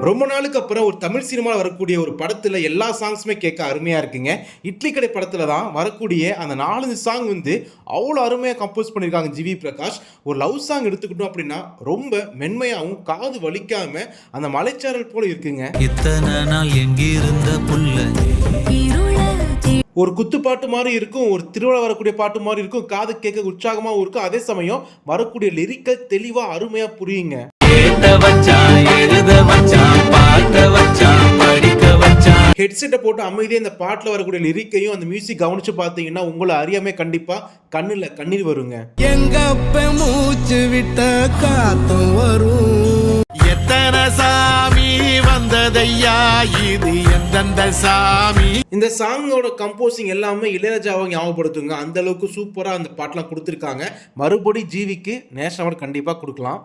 ரொம்ப நாளுக்கு அப்புறம் ஒரு தமிழ் சினிமாவில் வரக்கூடிய ஒரு படத்தில் எல்லா சாங்ஸுமே கேட்க அருமையாக இருக்குங்க. இட்லி கடை படத்தில் தான் வரக்கூடிய அந்த 4 சாங் அவ்வளோ அருமையாக கம்போஸ் பண்ணியிருக்காங்க ஜிவி பிரகாஷ். ஒரு லவ் சாங் எடுத்துக்கிட்டோம் அப்படின்னா ரொம்ப மென்மையாகவும் காது வலிக்காம அந்த மலைச்சாரல் போல இருக்குங்க. இத்தனை நாள் எங்கிருந்த புல்ல ஒரு குத்து பாட்டு மாதிரி இருக்கும், ஒரு திருவிழா வரக்கூடிய பாட்டு மாதிரி இருக்கும், காது கேட்க உற்சாகமாகவும் இருக்கும். அதே சமயம் வரக்கூடிய லிரிக்கல் தெளிவாக அருமையாக புரியுங்க. ஹெட்செட்டை போட்டு அமைதியாக இந்த பாட்டில் வரக்கூடிய லிரிக்கையும் அந்த மியூசிக் கவனிச்சு பார்த்தீங்கன்னா உங்களை அறியாமே கண்டிப்பா கண்ணுல கண்ணீர் வருங்க. எங்க மூச்சு விட்ட காத்தும் வரும். எத்தனை சாமி வந்ததையா இது எந்தெந்த சாமி. இந்த சாங்கோட கம்போசிங் எல்லாமே இளையராஜாவை ஞாபகப்படுத்துங்க. அந்த அளவுக்கு சூப்பரா அந்த பாட்டெல்லாம் கொடுத்துருக்காங்க. மறுபடி ஜிவிக்கு நேஷனல் அவார்டு கண்டிப்பா கொடுக்கலாம்.